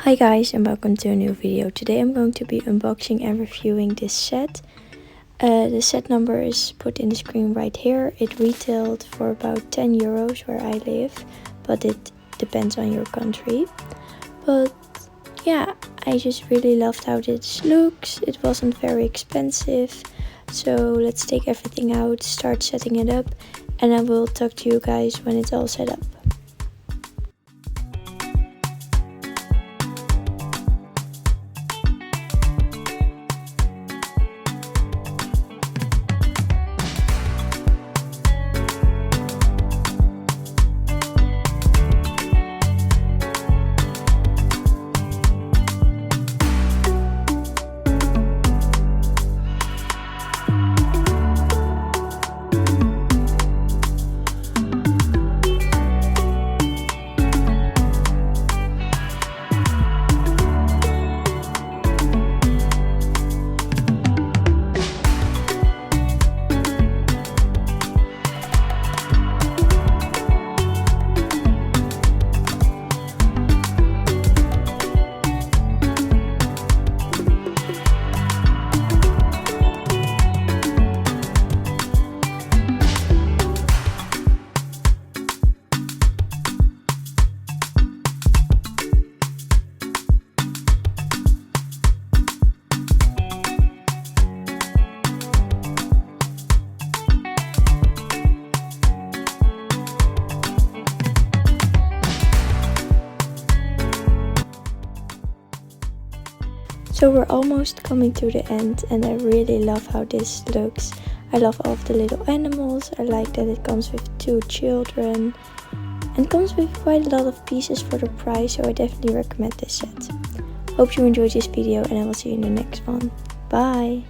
Hi guys, and welcome to a new video. Today I'm going to be unboxing and reviewing this set. The set number is put in the screen right here. It retailed for about 10 euros where I live, but it depends on your country. But yeah, I just really loved how this looks. It wasn't very expensive. So let's take everything out, start setting it up, and I will talk to you guys when it's all set up. So we're almost coming to the end, and I really love how this looks. I love all of the little animals. I like that it comes with 2 children and comes with quite a lot of pieces for the price, so I definitely recommend this set. Hope you enjoyed this video, and I will see you in the next one. Bye!